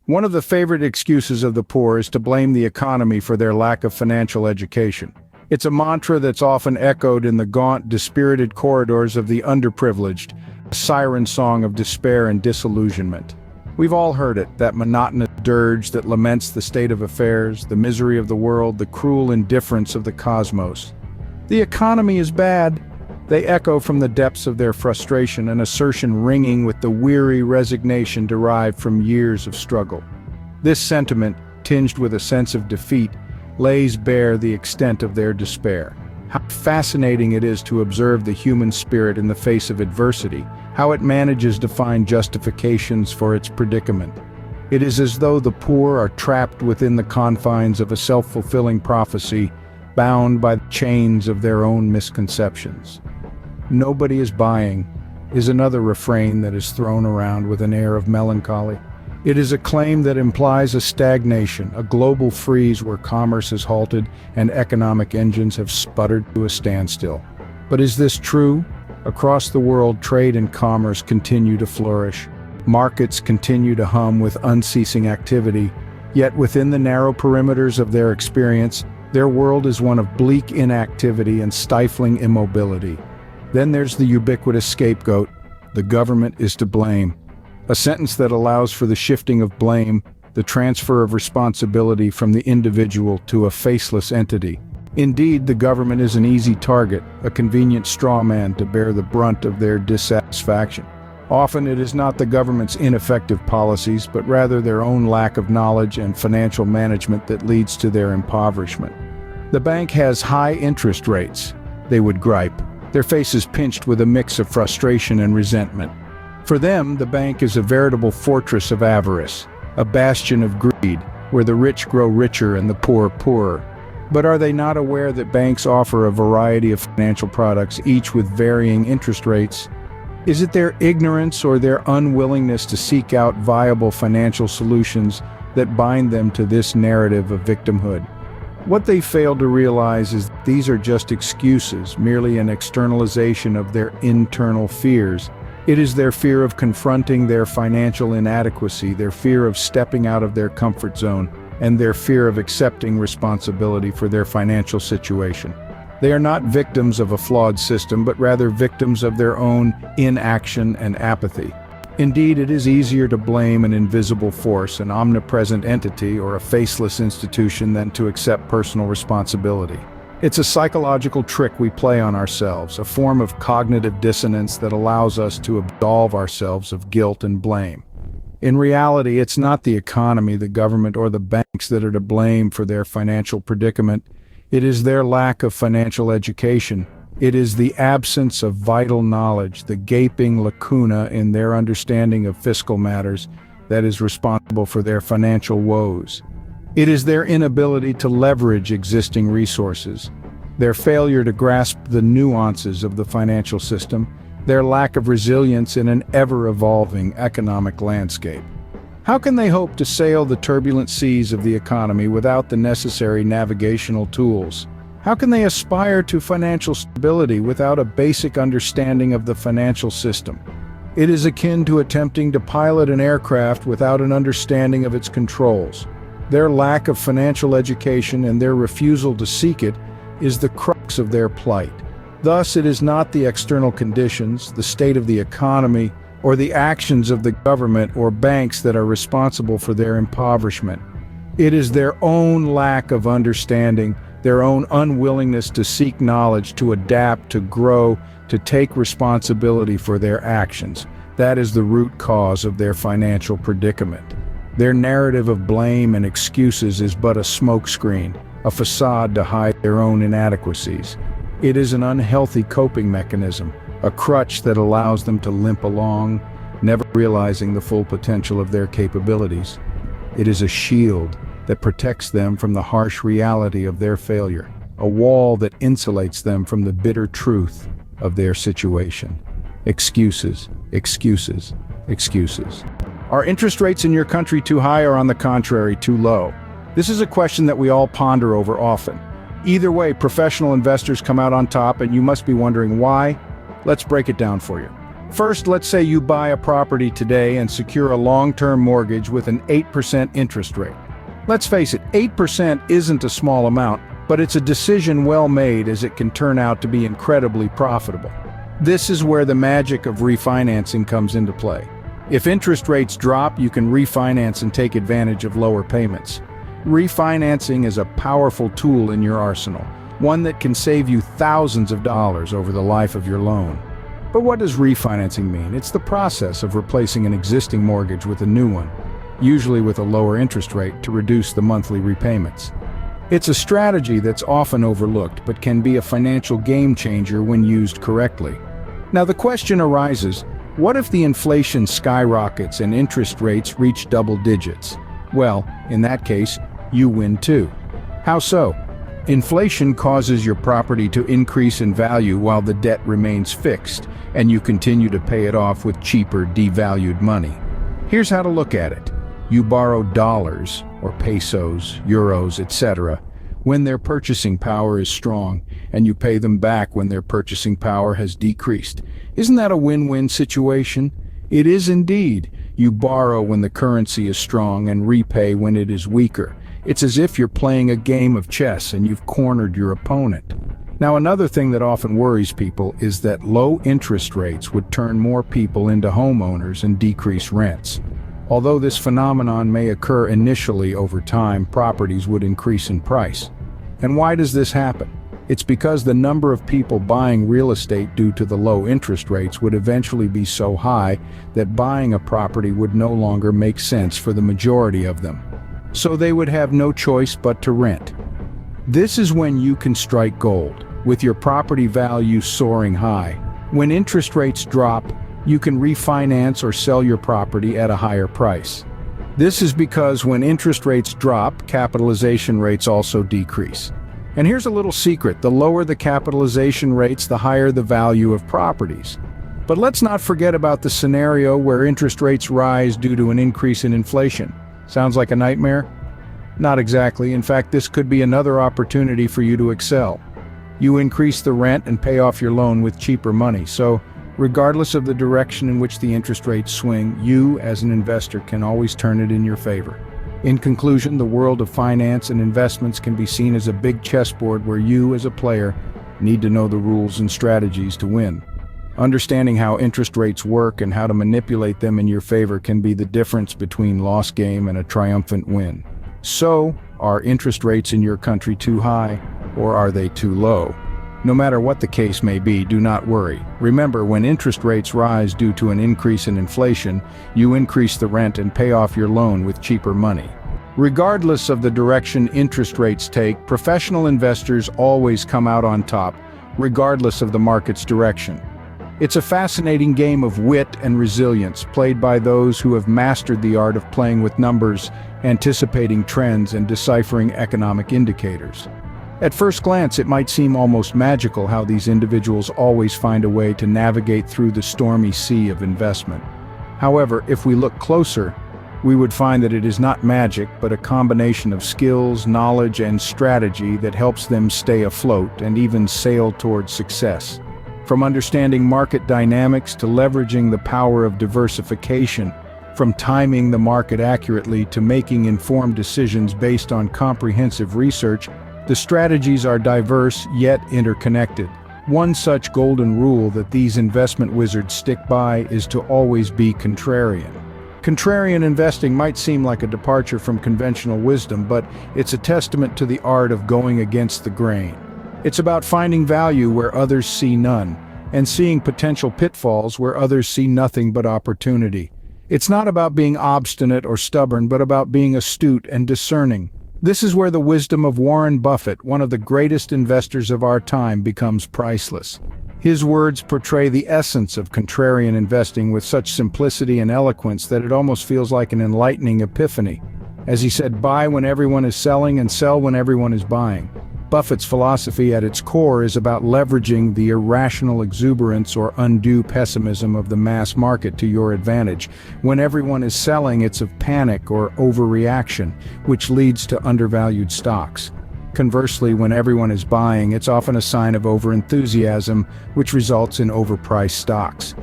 One of the favorite excuses of the poor is to blame the economy for their lack of financial education. It's a mantra that's often echoed in the gaunt, dispirited corridors of the underprivileged, a siren song of despair and disillusionment. We've all heard it, that monotonous dirge that laments the state of affairs, the misery of the world, the cruel indifference of the cosmos. The economy is bad. They echo from the depths of their frustration, an assertion ringing with the weary resignation derived from years of struggle. This sentiment, tinged with a sense of defeat, lays bare the extent of their despair. How fascinating it is to observe the human spirit in the face of adversity, how it manages to find justifications for its predicament. It is as though the poor are trapped within the confines of a self-fulfilling prophecy, bound by the chains of their own misconceptions. "Nobody is buying" is another refrain that is thrown around with an air of melancholy. It is a claim that implies a stagnation, a global freeze where commerce has halted and economic engines have sputtered to a standstill. But is this true? Across the world, trade and commerce continue to flourish. Markets continue to hum with unceasing activity, yet within the narrow perimeters of their experience, their world is one of bleak inactivity and stifling immobility. Then there's the ubiquitous scapegoat: the government is to blame. A sentence that allows for the shifting of blame, the transfer of responsibility from the individual to a faceless entity. Indeed, the government is an easy target, a convenient straw man to bear the brunt of their dissatisfaction. Often it is not the government's ineffective policies, but rather their own lack of knowledge and financial management that leads to their impoverishment. The bank has high interest rates, they would gripe, their faces pinched with a mix of frustration and resentment. For them, the bank is a veritable fortress of avarice, a bastion of greed, where the rich grow richer and the poor poorer. But are they not aware that banks offer a variety of financial products, each with varying interest rates? Is it their ignorance or their unwillingness to seek out viable financial solutions that bind them to this narrative of victimhood? What they fail to realize is that these are just excuses, merely an externalization of their internal fears. It is their fear of confronting their financial inadequacy, their fear of stepping out of their comfort zone, and their fear of accepting responsibility for their financial situation. They are not victims of a flawed system, but rather victims of their own inaction and apathy. Indeed, it is easier to blame an invisible force, an omnipresent entity, or a faceless institution than to accept personal responsibility. It's a psychological trick we play on ourselves, a form of cognitive dissonance that allows us to absolve ourselves of guilt and blame. In reality, it's not the economy, the government, or the banks that are to blame for their financial predicament. It is their lack of financial education. It is the absence of vital knowledge, the gaping lacuna in their understanding of fiscal matters that is responsible for their financial woes. It is their inability to leverage existing resources, their failure to grasp the nuances of the financial system, their lack of resilience in an ever-evolving economic landscape. How can they hope to sail the turbulent seas of the economy without the necessary navigational tools? How can they aspire to financial stability without a basic understanding of the financial system? It is akin to attempting to pilot an aircraft without an understanding of its controls. Their lack of financial education and their refusal to seek it is the crux of their plight. Thus, it is not the external conditions, the state of the economy, or the actions of the government or banks that are responsible for their impoverishment. It is their own lack of understanding, their own unwillingness to seek knowledge, to adapt, to grow, to take responsibility for their actions. That is the root cause of their financial predicament. Their narrative of blame and excuses is but a smokescreen, a facade to hide their own inadequacies. It is an unhealthy coping mechanism, a crutch that allows them to limp along, never realizing the full potential of their capabilities. It is a shield that protects them from the harsh reality of their failure, a wall that insulates them from the bitter truth of their situation. Excuses, excuses, excuses. Are interest rates in your country too high, or on the contrary, too low? This is a question that we all ponder over often. Either way, professional investors come out on top, and you must be wondering why. Let's break it down for you. First, let's say you buy a property today and secure a long-term mortgage with an 8% interest rate. Let's face it, 8% isn't a small amount, but it's a decision well made, as it can turn out to be incredibly profitable. This is where the magic of refinancing comes into play. If interest rates drop, you can refinance and take advantage of lower payments. Refinancing is a powerful tool in your arsenal, one that can save you thousands of dollars over the life of your loan. But what does refinancing mean? It's the process of replacing an existing mortgage with a new one, usually with a lower interest rate, to reduce the monthly repayments. It's a strategy that's often overlooked, but can be a financial game changer when used correctly. Now the question arises, what if the inflation skyrockets and interest rates reach double digits? Well, in that case, you win too. How so? Inflation causes your property to increase in value while the debt remains fixed, and you continue to pay it off with cheaper, devalued money. Here's how to look at it. You borrow dollars, or pesos, euros, etc., when their purchasing power is strong, and you pay them back when their purchasing power has decreased. Isn't that a win-win situation? It is indeed. You borrow when the currency is strong and repay when it is weaker. It's as if you're playing a game of chess and you've cornered your opponent. Now, another thing that often worries people is that low interest rates would turn more people into homeowners and decrease rents. Although this phenomenon may occur initially, over time, properties would increase in price. And why does this happen? It's because the number of people buying real estate due to the low interest rates would eventually be so high that buying a property would no longer make sense for the majority of them. So they would have no choice but to rent. This is when you can strike gold, with your property value soaring high. When interest rates drop, you can refinance or sell your property at a higher price. This is because when interest rates drop, capitalization rates also decrease. And here's a little secret: the lower the capitalization rates, the higher the value of properties. But let's not forget about the scenario where interest rates rise due to an increase in inflation. Sounds like a nightmare? Not exactly. In fact, this could be another opportunity for you to excel. You increase the rent and pay off your loan with cheaper money. So, regardless of the direction in which the interest rates swing, you, as an investor, can always turn it in your favor. In conclusion, the world of finance and investments can be seen as a big chessboard where you, as a player, need to know the rules and strategies to win. Understanding how interest rates work and how to manipulate them in your favor can be the difference between lost game and a triumphant win. So, are interest rates in your country too high, or are they too low? No matter what the case may be, do not worry. Remember, when interest rates rise due to an increase in inflation, you increase the rent and pay off your loan with cheaper money. Regardless of the direction interest rates take, professional investors always come out on top, regardless of the market's direction. It's a fascinating game of wit and resilience, played by those who have mastered the art of playing with numbers, anticipating trends, and deciphering economic indicators. At first glance, it might seem almost magical how these individuals always find a way to navigate through the stormy sea of investment. However, if we look closer, we would find that it is not magic, but a combination of skills, knowledge, and strategy that helps them stay afloat and even sail towards success. From understanding market dynamics to leveraging the power of diversification, from timing the market accurately to making informed decisions based on comprehensive research, the strategies are diverse yet interconnected. One such golden rule that these investment wizards stick by is to always be contrarian. Contrarian investing might seem like a departure from conventional wisdom, but it's a testament to the art of going against the grain. It's about finding value where others see none, and seeing potential pitfalls where others see nothing but opportunity. It's not about being obstinate or stubborn, but about being astute and discerning. This is where the wisdom of Warren Buffett, one of the greatest investors of our time, becomes priceless. His words portray the essence of contrarian investing with such simplicity and eloquence that it almost feels like an enlightening epiphany. As he said, buy when everyone is selling and sell when everyone is buying. Buffett's philosophy at its core is about leveraging the irrational exuberance or undue pessimism of the mass market to your advantage. When everyone is selling, it's of panic or overreaction, which leads to undervalued stocks. Conversely, when everyone is buying, it's often a sign of overenthusiasm, which results in overpriced stocks.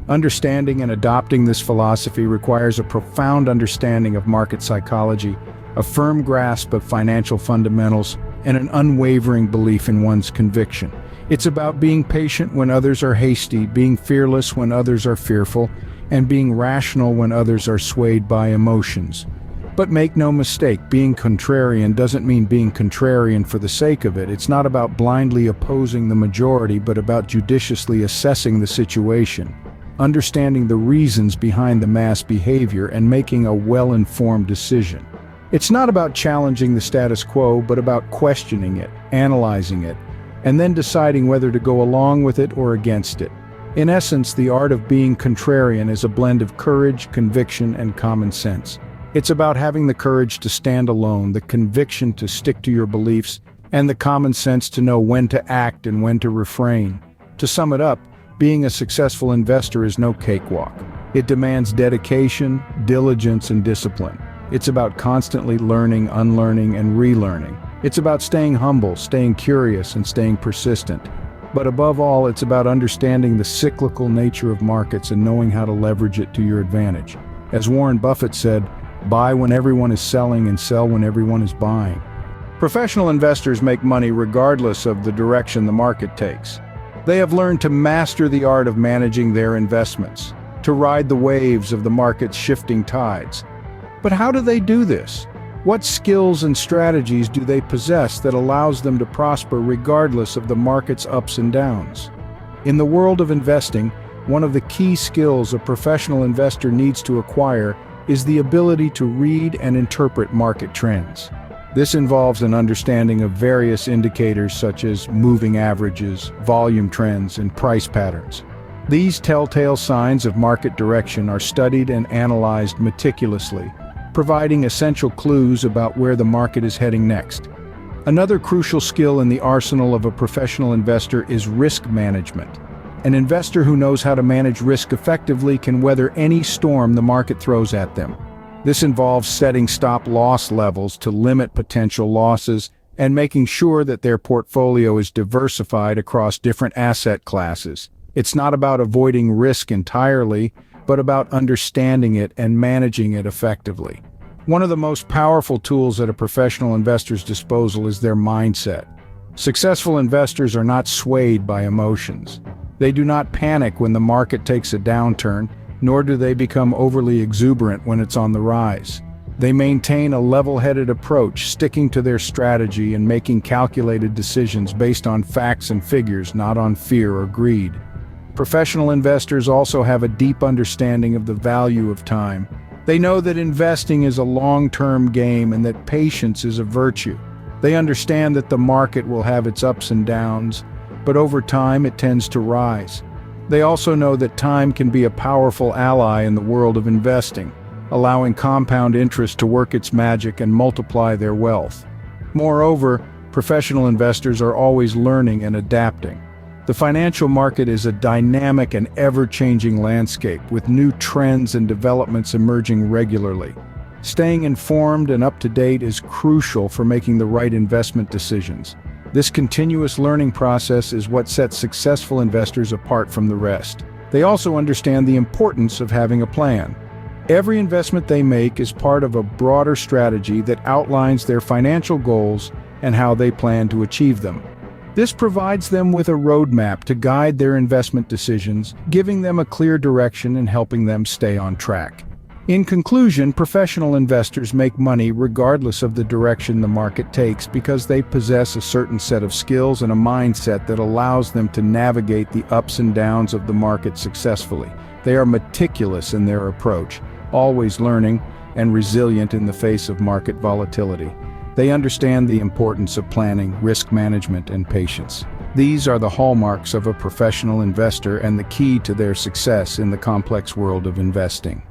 Understanding and adopting this philosophy requires a profound understanding of market psychology, a firm grasp of financial fundamentals, and an unwavering belief in one's conviction. It's about being patient when others are hasty, being fearless when others are fearful, and being rational when others are swayed by emotions. But make no mistake, being contrarian doesn't mean being contrarian for the sake of it. It's not about blindly opposing the majority, but about judiciously assessing the situation, understanding the reasons behind the mass behavior, and making a well-informed decision. It's not about challenging the status quo, but about questioning it, analyzing it, and then deciding whether to go along with it or against it. In essence, the art of being contrarian is a blend of courage, conviction, and common sense. It's about having the courage to stand alone, the conviction to stick to your beliefs, and the common sense to know when to act and when to refrain. To sum it up, being a successful investor is no cakewalk. It demands dedication, diligence, and discipline. It's about constantly learning, unlearning, and relearning. It's about staying humble, staying curious, and staying persistent. But above all, it's about understanding the cyclical nature of markets and knowing how to leverage it to your advantage. As Warren Buffett said, "Buy when everyone is selling and sell when everyone is buying." Professional investors make money regardless of the direction the market takes. They have learned to master the art of managing their investments, to ride the waves of the market's shifting tides. But how do they do this? What skills and strategies do they possess that allows them to prosper regardless of the market's ups and downs? In the world of investing, one of the key skills a professional investor needs to acquire is the ability to read and interpret market trends. This involves an understanding of various indicators such as moving averages, volume trends, and price patterns. These telltale signs of market direction are studied and analyzed meticulously, providing essential clues about where the market is heading next. Another crucial skill in the arsenal of a professional investor is risk management. An investor who knows how to manage risk effectively can weather any storm the market throws at them. This involves setting stop-loss levels to limit potential losses and making sure that their portfolio is diversified across different asset classes. It's not about avoiding risk entirely, but about understanding it and managing it effectively. One of the most powerful tools at a professional investor's disposal is their mindset. Successful investors are not swayed by emotions. They do not panic when the market takes a downturn, nor do they become overly exuberant when it's on the rise. They maintain a level-headed approach, sticking to their strategy and making calculated decisions based on facts and figures, not on fear or greed. Professional investors also have a deep understanding of the value of time. They know that investing is a long-term game and that patience is a virtue. They understand that the market will have its ups and downs, but over time it tends to rise. They also know that time can be a powerful ally in the world of investing, allowing compound interest to work its magic and multiply their wealth. Moreover, professional investors are always learning and adapting. The financial market is a dynamic and ever-changing landscape, with new trends and developments emerging regularly. Staying informed and up-to-date is crucial for making the right investment decisions. This continuous learning process is what sets successful investors apart from the rest. They also understand the importance of having a plan. Every investment they make is part of a broader strategy that outlines their financial goals and how they plan to achieve them. This provides them with a roadmap to guide their investment decisions, giving them a clear direction and helping them stay on track. In conclusion, professional investors make money regardless of the direction the market takes because they possess a certain set of skills and a mindset that allows them to navigate the ups and downs of the market successfully. They are meticulous in their approach, always learning, and resilient in the face of market volatility. They understand the importance of planning, risk management, and patience. These are the hallmarks of a professional investor and the key to their success in the complex world of investing.